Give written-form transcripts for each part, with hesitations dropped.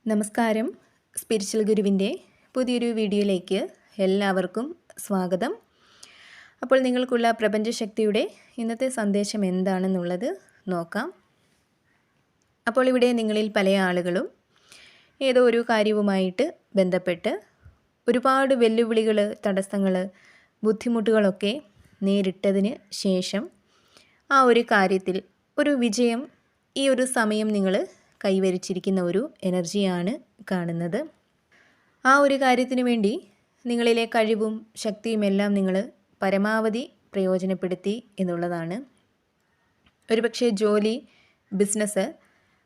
നമസ്കാരം. സ്പിരിച്വൽ ഗുരുവിൻ്റെ പുതിയൊരു വീഡിയോയിലേക്ക് എല്ലാവർക്കും സ്വാഗതം. അപ്പോൾ നിങ്ങൾക്കുള്ള പ്രപഞ്ചശക്തിയുടെ ഇന്നത്തെ സന്ദേശം എന്താണെന്നുള്ളത് നോക്കാം. അപ്പോൾ ഇവിടെ നിങ്ങളിൽ പല ആളുകളും ഏതോ ഒരു കാര്യവുമായിട്ട് ബന്ധപ്പെട്ട് ഒരുപാട് വെല്ലുവിളികൾ, തടസ്സങ്ങൾ, ബുദ്ധിമുട്ടുകളൊക്കെ നേരിട്ടതിന് ശേഷം ആ ഒരു കാര്യത്തിൽ ഒരു വിജയം ഈ ഒരു സമയം നിങ്ങൾ കൈവരിച്ചിരിക്കുന്ന ഒരു എനർജിയാണ് കാണുന്നത്. ആ ഒരു കാര്യത്തിന് വേണ്ടി നിങ്ങളിലെ കഴിവും ശക്തിയും എല്ലാം നിങ്ങൾ പരമാവധി പ്രയോജനപ്പെടുത്തി എന്നുള്ളതാണ്. ഒരുപക്ഷെ ജോലി, ബിസിനസ്,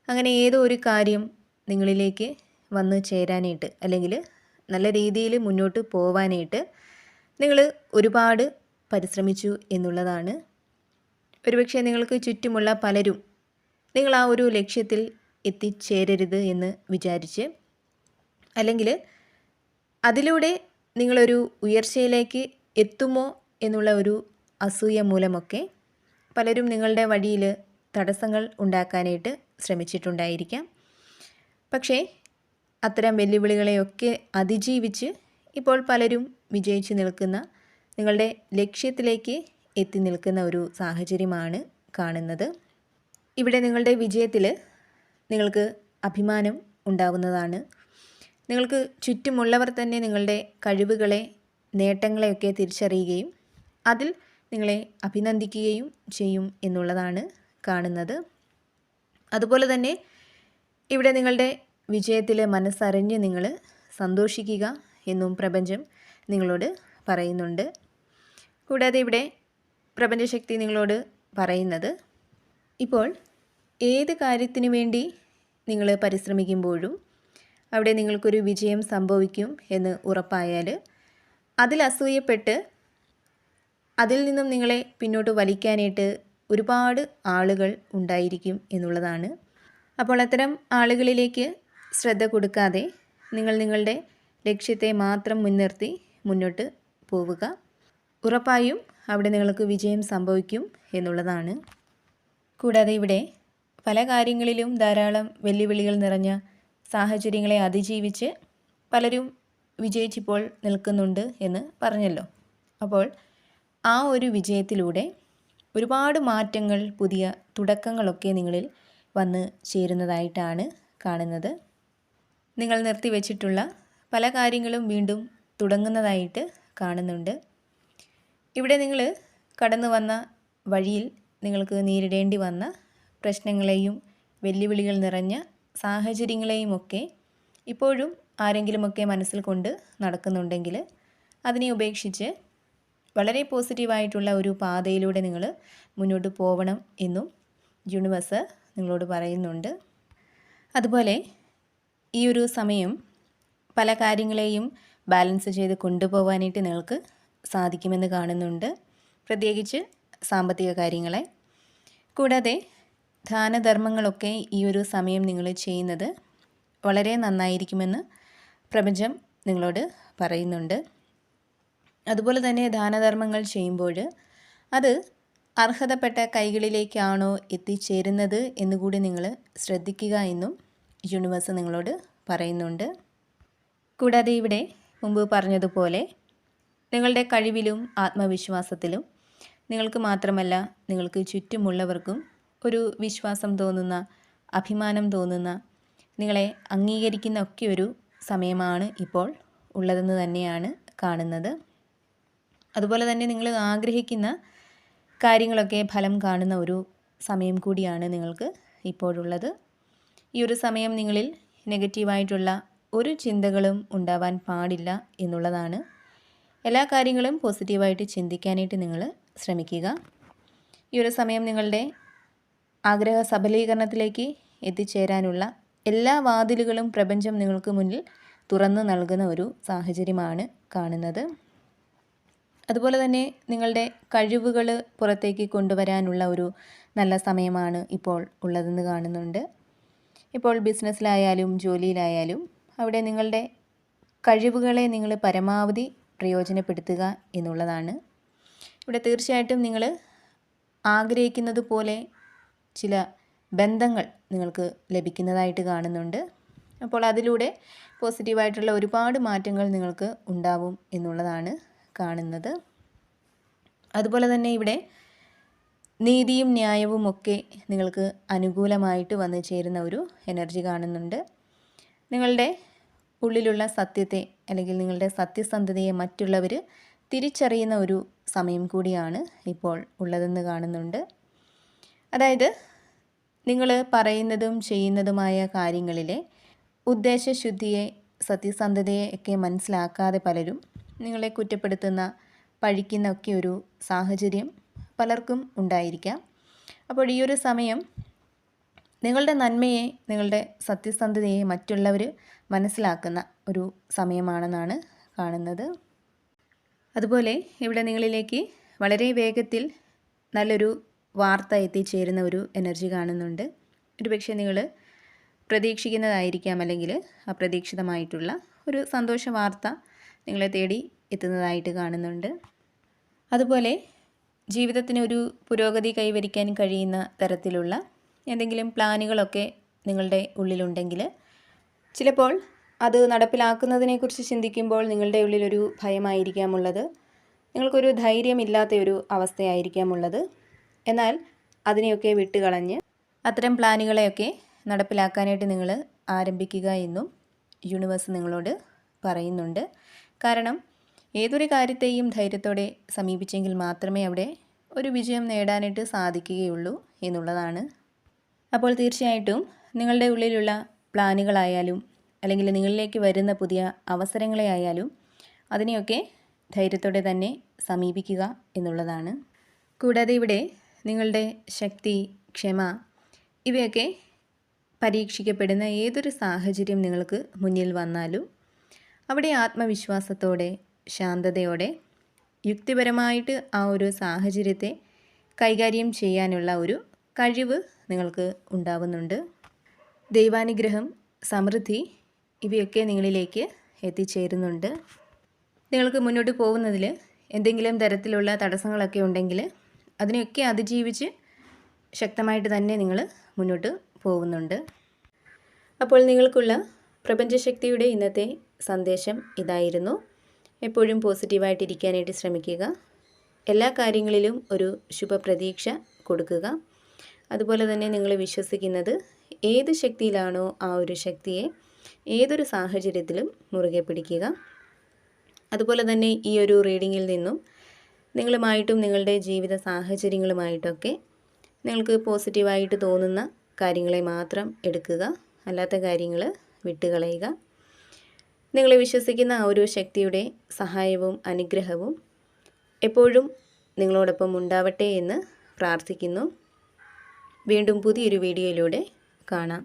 അങ്ങനെ ഏതോ ഒരു കാര്യം നിങ്ങളിലേക്ക് വന്ന് ചേരാനായിട്ട് അല്ലെങ്കിൽ നല്ല രീതിയിൽ മുന്നോട്ട് പോവാനായിട്ട് നിങ്ങൾ ഒരുപാട് പരിശ്രമിച്ചു എന്നുള്ളതാണ്. ഒരുപക്ഷെ നിങ്ങൾക്ക് ചുറ്റുമുള്ള പലരും നിങ്ങൾ ആ ഒരു ലക്ഷ്യത്തിൽ എത്തിച്ചേരരുത് എന്ന് വിചാരിച്ച്, അല്ലെങ്കിൽ അതിലൂടെ നിങ്ങളൊരു ഉയർച്ചയിലേക്ക് എത്തുമോ എന്നുള്ള ഒരു അസൂയ മൂലമൊക്കെ പലരും നിങ്ങളുടെ വഴിയിൽ തടസ്സങ്ങൾ ഉണ്ടാക്കാനായിട്ട് ശ്രമിച്ചിട്ടുണ്ടായിരിക്കാം. പക്ഷേ അത്തരം വെല്ലുവിളികളെയൊക്കെ അതിജീവിച്ച് ഇപ്പോൾ പലരും വിജയിച്ച് നിൽക്കുന്ന, നിങ്ങളുടെ ലക്ഷ്യത്തിലേക്ക് എത്തി നിൽക്കുന്ന ഒരു സാഹചര്യമാണ് കാണുന്നത്. ഇവിടെ നിങ്ങളുടെ വിജയത്തിൽ നിങ്ങൾക്ക് അഭിമാനം ഉണ്ടാവുന്നതാണ്. നിങ്ങൾക്ക് ചുറ്റുമുള്ളവർ തന്നെ നിങ്ങളുടെ കഴിവുകളെ, നേട്ടങ്ങളെയൊക്കെ തിരിച്ചറിയുകയും അതിൽ നിങ്ങളെ അഭിനന്ദിക്കുകയും ചെയ്യും എന്നുള്ളതാണ് കാണുന്നത്. അതുപോലെ തന്നെ ഇവിടെ നിങ്ങളുടെ വിജയത്തിൽ മനസ്സറിഞ്ഞ് നിങ്ങൾ സന്തോഷിക്കുക എന്നും പ്രപഞ്ചം നിങ്ങളോട് പറയുന്നുണ്ട്. കൂടാതെ ഇവിടെ പ്രപഞ്ചശക്തി നിങ്ങളോട് പറയുന്നത്, ഇപ്പോൾ ഏത് കാര്യത്തിന് വേണ്ടി നിങ്ങൾ പരിശ്രമിക്കുമ്പോഴും അവിടെ നിങ്ങൾക്കൊരു വിജയം സംഭവിക്കും എന്ന് ഉറപ്പായാൽ അതിൽ അസൂയപ്പെട്ട് അതിൽ നിന്നും നിങ്ങളെ പിന്നോട്ട് വലിക്കാനായിട്ട് ഒരുപാട് ആളുകൾ ഉണ്ടായിരിക്കും എന്നുള്ളതാണ്. അപ്പോൾ അത്തരം ആളുകളിലേക്ക് ശ്രദ്ധ കൊടുക്കാതെ നിങ്ങൾ നിങ്ങളുടെ ലക്ഷ്യത്തെ മാത്രം മുൻനിർത്തി മുന്നോട്ട് പോവുക. ഉറപ്പായും അവിടെ നിങ്ങൾക്ക് വിജയം സംഭവിക്കും എന്നുള്ളതാണ്. കൂടാതെ ഇവിടെ പല കാര്യങ്ങളിലും ധാരാളം വെല്ലുവിളികൾ നിറഞ്ഞ സാഹചര്യങ്ങളെ അതിജീവിച്ച് പലരും വിജയിച്ചിപ്പോൾ നിൽക്കുന്നുണ്ട് എന്ന് പറഞ്ഞല്ലോ. അപ്പോൾ ആ ഒരു വിജയത്തിലൂടെ ഒരുപാട് മാറ്റങ്ങൾ, പുതിയ തുടക്കങ്ങളൊക്കെ നിങ്ങളിൽ വന്ന് ചേരുന്നതായിട്ടാണ് കാണുന്നത്. നിങ്ങൾ നിർത്തിവെച്ചിട്ടുള്ള പല കാര്യങ്ങളും വീണ്ടും തുടങ്ങുന്നതായിട്ട് കാണുന്നുണ്ട്. ഇവിടെ നിങ്ങൾ കടന്നു വന്ന വഴിയിൽ നിങ്ങൾക്ക് നേരിടേണ്ടി വന്ന പ്രശ്നങ്ങളെയും വെല്ലുവിളികൾ നിറഞ്ഞ സാഹചര്യങ്ങളെയുമൊക്കെ ഇപ്പോഴും ആരെങ്കിലുമൊക്കെ മനസ്സിൽ കൊണ്ട് നടക്കുന്നുണ്ടെങ്കിൽ അതിനെ ഉപേക്ഷിച്ച് വളരെ പോസിറ്റീവായിട്ടുള്ള ഒരു പാതയിലൂടെ നിങ്ങൾ മുന്നോട്ട് പോകണം എന്നും യൂണിവേഴ്സ് നിങ്ങളോട് പറയുന്നുണ്ട്. അതുപോലെ ഈ ഒരു സമയം പല കാര്യങ്ങളെയും ബാലൻസ് ചെയ്ത് കൊണ്ടുപോകാനായിട്ട് നിങ്ങൾക്ക് സാധിക്കുമെന്ന് കാണുന്നുണ്ട്. പ്രത്യേകിച്ച് സാമ്പത്തിക കാര്യങ്ങളെ. കൂടാതെ ദാനധർമ്മങ്ങളൊക്കെ ഈ ഒരു സമയം നിങ്ങൾ ചെയ്യുന്നത് വളരെ നന്നായിരിക്കുമെന്ന് പ്രപഞ്ചം നിങ്ങളോട് പറയുന്നുണ്ട്. അതുപോലെ തന്നെ ദാനധർമ്മങ്ങൾ ചെയ്യുമ്പോൾ അത് അർഹതപ്പെട്ട കൈകളിലേക്കാണോ എത്തിച്ചേരുന്നത് എന്നുകൂടി നിങ്ങൾ ശ്രദ്ധിക്കുക എന്നും യൂണിവേഴ്സ് നിങ്ങളോട് പറയുന്നുണ്ട്. കൂടാതെ ഇവിടെ മുമ്പ് പറഞ്ഞതുപോലെ നിങ്ങളുടെ കഴിവിലും ആത്മവിശ്വാസത്തിലും നിങ്ങൾക്ക് മാത്രമല്ല നിങ്ങൾക്ക് ചുറ്റുമുള്ളവർക്കും ഒരു വിശ്വാസം തോന്നുന്ന, അഭിമാനം തോന്നുന്ന, നിങ്ങളെ അംഗീകരിക്കുന്ന ഒക്കെ ഒരു സമയമാണ് ഇപ്പോൾ ഉള്ളതെന്ന് തന്നെയാണ് കാണുന്നത്. അതുപോലെ തന്നെ നിങ്ങൾ ആഗ്രഹിക്കുന്ന കാര്യങ്ങളൊക്കെ ഫലം കാണുന്ന ഒരു സമയം കൂടിയാണ് നിങ്ങൾക്ക് ഇപ്പോഴുള്ളത്. ഈ ഒരു സമയം നിങ്ങളിൽ നെഗറ്റീവായിട്ടുള്ള ഒരു ചിന്തകളും ഉണ്ടാവാൻ പാടില്ല എന്നുള്ളതാണ്. എല്ലാ കാര്യങ്ങളും പോസിറ്റീവായിട്ട് ചിന്തിക്കാനായിട്ട് നിങ്ങൾ ശ്രമിക്കുക. ഈ ഒരു സമയം നിങ്ങളുടെ ആഗ്രഹ സബലീകരണത്തിലേക്ക് എത്തിച്ചേരാനുള്ള എല്ലാ വാതിലുകളും പ്രപഞ്ചം നിങ്ങൾക്ക് മുന്നിൽ തുറന്നു നൽകുന്ന ഒരു സാഹചര്യമാണ് കാണുന്നത്. അതുപോലെ തന്നെ നിങ്ങളുടെ കഴിവുകൾ പുറത്തേക്ക് കൊണ്ടുവരാനുള്ള ഒരു നല്ല സമയമാണ് ഇപ്പോൾ ഉള്ളതെന്ന് കാണുന്നുണ്ട്. ഇപ്പോൾ ബിസിനസ്സിലായാലും ജോലിയിലായാലും അവിടെ നിങ്ങളുടെ കഴിവുകളെ നിങ്ങൾ പരമാവധി പ്രയോജനപ്പെടുത്തുക എന്നുള്ളതാണ്. ഇവിടെ തീർച്ചയായിട്ടും നിങ്ങൾ ആഗ്രഹിക്കുന്നത് പോലെ ചില ബന്ധങ്ങൾ നിങ്ങൾക്ക് ലഭിക്കുന്നതായിട്ട് കാണുന്നുണ്ട്. അപ്പോൾ അതിലൂടെ പോസിറ്റീവായിട്ടുള്ള ഒരുപാട് മാറ്റങ്ങൾ നിങ്ങൾക്ക് ഉണ്ടാവും എന്നുള്ളതാണ് കാണുന്നത്. അതുപോലെ തന്നെ ഇവിടെ നീതിയും ന്യായവും ഒക്കെ നിങ്ങൾക്ക് അനുകൂലമായിട്ട് വന്നു ചേരുന്ന ഒരു എനർജി കാണുന്നുണ്ട്. നിങ്ങളുടെ ഉള്ളിലുള്ള സത്യത്തെ അല്ലെങ്കിൽ നിങ്ങളുടെ സത്യസന്ധതയെ മറ്റുള്ളവർ തിരിച്ചറിയുന്ന ഒരു സമയം കൂടിയാണ് ഇപ്പോൾ ഉള്ളതെന്ന് കാണുന്നുണ്ട്. അതായത് നിങ്ങൾ പറയുന്നതും ചെയ്യുന്നതുമായ കാര്യങ്ങളിലെ ഉദ്ദേശശുദ്ധിയെ, സത്യസന്ധതയെ ഒക്കെ മനസ്സിലാക്കാതെ പലരും നിങ്ങളെ കുറ്റപ്പെടുത്തുന്ന, പഴിക്കുന്ന ഒക്കെ ഒരു സാഹചര്യം പലർക്കും ഉണ്ടായിരിക്കാം. അപ്പോൾ ഈ ഒരു സമയം നിങ്ങളുടെ നന്മയെ, നിങ്ങളുടെ സത്യസന്ധതയെ മറ്റുള്ളവർ മനസ്സിലാക്കുന്ന ഒരു സമയമാണെന്നാണ് കാണുന്നത്. അതുപോലെ ഇവിടെ നിങ്ങളിലേക്ക് വളരെ വേഗത്തിൽ നല്ലൊരു വാർത്ത എത്തിച്ചേരുന്ന ഒരു എനർജി കാണുന്നുണ്ട്. ഒരുപക്ഷെ നിങ്ങൾ പ്രതീക്ഷിക്കുന്നതായിരിക്കാം, അല്ലെങ്കിൽ അപ്രതീക്ഷിതമായിട്ടുള്ള ഒരു സന്തോഷ വാർത്ത നിങ്ങളെ തേടി എത്തുന്നതായിട്ട് കാണുന്നുണ്ട്. അതുപോലെ ജീവിതത്തിന് ഒരു പുരോഗതി കൈവരിക്കാൻ കഴിയുന്ന തരത്തിലുള്ള എന്തെങ്കിലും പ്ലാനുകളൊക്കെ നിങ്ങളുടെ ഉള്ളിലുണ്ടെങ്കിൽ ചിലപ്പോൾ അത് നടപ്പിലാക്കുന്നതിനെക്കുറിച്ച് ചിന്തിക്കുമ്പോൾ നിങ്ങളുടെ ഉള്ളിലൊരു ഭയമായിരിക്കാം ഉള്ളത്, നിങ്ങൾക്കൊരു ധൈര്യമില്ലാത്ത ഒരു അവസ്ഥയായിരിക്കാം ഉള്ളത്. എന്നാൽ അതിനെയൊക്കെ വിട്ടുകളഞ്ഞ് അത്തരം പ്ലാനുകളെയൊക്കെ നടപ്പിലാക്കാനായിട്ട് നിങ്ങൾ ആരംഭിക്കുക എന്നും യൂണിവേഴ്സ് നിങ്ങളോട് പറയുന്നുണ്ട്. കാരണം ഏതൊരു കാര്യത്തെയും ധൈര്യത്തോടെ സമീപിച്ചെങ്കിൽ മാത്രമേ അവിടെ ഒരു വിജയം നേടാനായിട്ട് സാധിക്കുകയുള്ളൂ എന്നുള്ളതാണ്. അപ്പോൾ തീർച്ചയായിട്ടും നിങ്ങളുടെ ഉള്ളിലുള്ള പ്ലാനുകളായാലും അല്ലെങ്കിൽ നിങ്ങളിലേക്ക് വരുന്ന പുതിയ അവസരങ്ങളെ ആയാലും അതിനെയൊക്കെ ധൈര്യത്തോടെ തന്നെ സമീപിക്കുക എന്നുള്ളതാണ്. കൂടാതെ ഇവിടെ നിങ്ങളുടെ ശക്തി, ക്ഷമ ഇവയൊക്കെ പരീക്ഷിക്കപ്പെടുന്ന ഏതൊരു സാഹചര്യം നിങ്ങൾക്ക് മുന്നിൽ വന്നാലും അവിടെ ആത്മവിശ്വാസത്തോടെ, ശാന്തതയോടെ, യുക്തിപരമായിട്ട് ആ ഒരു സാഹചര്യത്തെ കൈകാര്യം ചെയ്യാനുള്ള ഒരു കഴിവ് നിങ്ങൾക്ക് ഉണ്ടാവുന്നുണ്ട്. ദൈവാനുഗ്രഹം, സമൃദ്ധി ഇവയൊക്കെ നിങ്ങളിലേക്ക് എത്തിച്ചേരുന്നുണ്ട്. നിങ്ങൾക്ക് മുന്നോട്ട് പോകുന്നതിൽ എന്തെങ്കിലും തരത്തിലുള്ള തടസ്സങ്ങളൊക്കെ ഉണ്ടെങ്കിൽ അതിനെയൊക്കെ അതിജീവിച്ച് ശക്തമായിട്ട് തന്നെ നിങ്ങൾ മുന്നോട്ട് പോകുന്നുണ്ട്. അപ്പോൾ നിങ്ങൾക്കുള്ള പ്രപഞ്ചശക്തിയുടെ ഇന്നത്തെ സന്ദേശം ഇതായിരുന്നു. എപ്പോഴും പോസിറ്റീവായിട്ടിരിക്കാനായിട്ട് ശ്രമിക്കുക. എല്ലാ കാര്യങ്ങളിലും ഒരു ശുഭപ്രതീക്ഷ കൊടുക്കുക. അതുപോലെ തന്നെ നിങ്ങൾ വിശ്വസിക്കുന്നത് ഏത് ശക്തിയിലാണോ ആ ഒരു ശക്തിയെ ഏതൊരു സാഹചര്യത്തിലും മുറുകെ പിടിക്കുക. അതുപോലെ തന്നെ ഈ ഒരു റീഡിങ്ങിൽ നിന്നും നിങ്ങളുമായിട്ടും നിങ്ങളുടെ ജീവിത സാഹചര്യങ്ങളുമായിട്ടൊക്കെ നിങ്ങൾക്ക് പോസിറ്റീവായിട്ട് തോന്നുന്ന കാര്യങ്ങളെ മാത്രം എടുക്കുക, അല്ലാത്ത കാര്യങ്ങൾ വിട്ടുകളയുക. നിങ്ങൾ വിശ്വസിക്കുന്ന ആ ഒരു ശക്തിയുടെ സഹായവും അനുഗ്രഹവും എപ്പോഴും നിങ്ങളോടൊപ്പം ഉണ്ടാവട്ടെ എന്ന് പ്രാർത്ഥിക്കുന്നു. വീണ്ടും പുതിയൊരു വീഡിയോയിലൂടെ കാണാം.